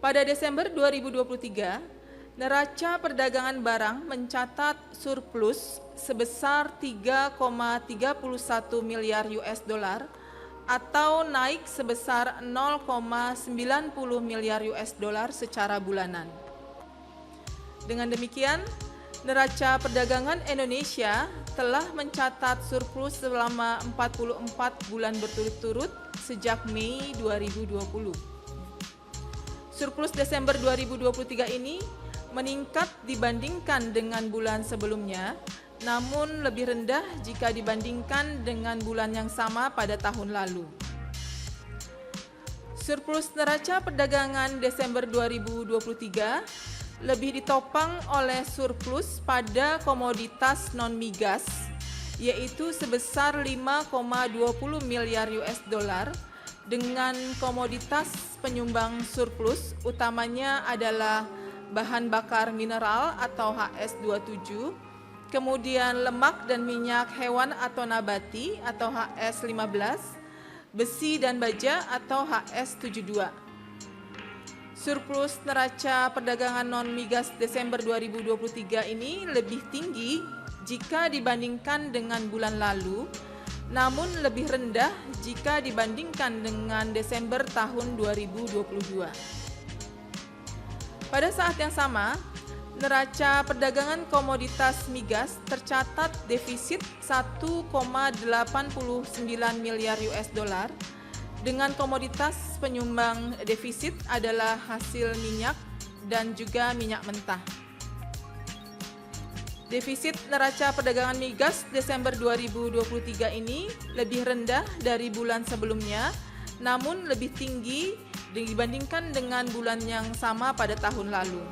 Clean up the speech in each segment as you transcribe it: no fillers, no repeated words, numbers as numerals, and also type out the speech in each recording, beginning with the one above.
Pada Desember 2023, neraca perdagangan barang mencatat surplus sebesar 3,31 miliar US dollar atau naik sebesar 0,90 miliar US dollar secara bulanan. Dengan demikian, neraca perdagangan Indonesia telah mencatat surplus selama 44 bulan berturut-turut sejak Mei 2020. Surplus Desember 2023 ini meningkat dibandingkan dengan bulan sebelumnya, namun lebih rendah jika dibandingkan dengan bulan yang sama pada tahun lalu. Surplus neraca perdagangan Desember 2023 lebih ditopang oleh surplus pada komoditas non-migas, yaitu sebesar 5,20 miliar US dollar, dengan komoditas penyumbang surplus utamanya adalah bahan bakar mineral atau HS27, kemudian lemak dan minyak hewan atau nabati atau HS15, besi dan baja atau HS72. Surplus neraca perdagangan non-migas Desember 2023 ini lebih tinggi jika dibandingkan dengan bulan lalu, namun lebih rendah jika dibandingkan dengan Desember tahun 2022. Pada saat yang sama, neraca perdagangan komoditas migas tercatat defisit 1,89 miliar US dollar, dengan komoditas penyumbang defisit adalah hasil minyak dan juga minyak mentah. Defisit neraca perdagangan migas Desember 2023 ini lebih rendah dari bulan sebelumnya, namun lebih tinggi dibandingkan dengan bulan yang sama pada tahun lalu.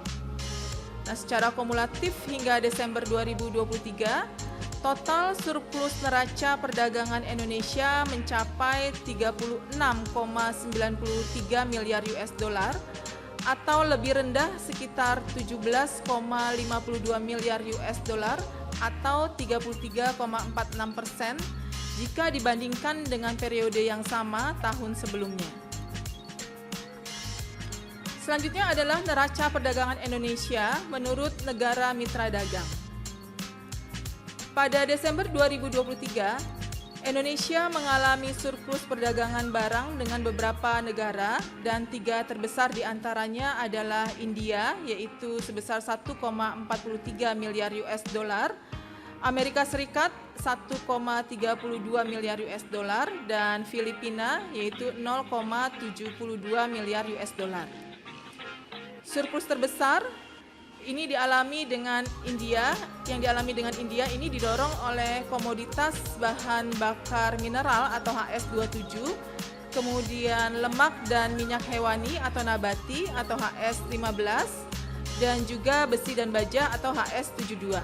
Nah, secara kumulatif hingga Desember 2023, total surplus neraca perdagangan Indonesia mencapai 36,93 miliar US dollar atau lebih rendah sekitar 17,52 miliar US dollar atau 33,46% jika dibandingkan dengan periode yang sama tahun sebelumnya. Selanjutnya adalah neraca perdagangan Indonesia menurut negara mitra dagang. Pada Desember 2023, Indonesia mengalami surplus perdagangan barang dengan beberapa negara, dan 3 terbesar diantaranya adalah India, yaitu sebesar 1,43 miliar US dollar, Amerika Serikat 1,32 miliar US dollar, dan Filipina yaitu 0,72 miliar US dollar. Surplus terbesar ini dialami dengan India. Yang dialami dengan India ini didorong oleh komoditas bahan bakar mineral atau HS27, kemudian lemak dan minyak hewani atau nabati atau HS15, dan juga besi dan baja atau HS72.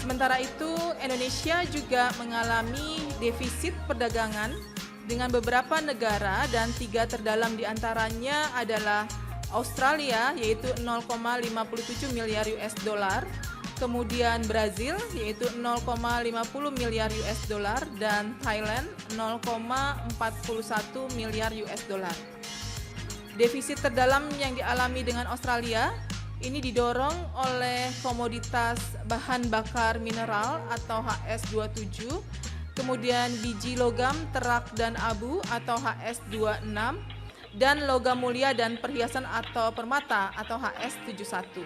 Sementara itu, Indonesia juga mengalami defisit perdagangan dengan beberapa negara, dan 3 terdalam diantaranya adalah Australia yaitu 0,57 miliar US dollar, kemudian Brazil yaitu 0,50 miliar US dollar, dan Thailand 0,41 miliar US dollar. Defisit terdalam yang dialami dengan Australia ini didorong oleh komoditas bahan bakar mineral atau HS27, kemudian biji logam, terak dan abu atau HS26, dan logam mulia dan perhiasan atau permata atau HS71.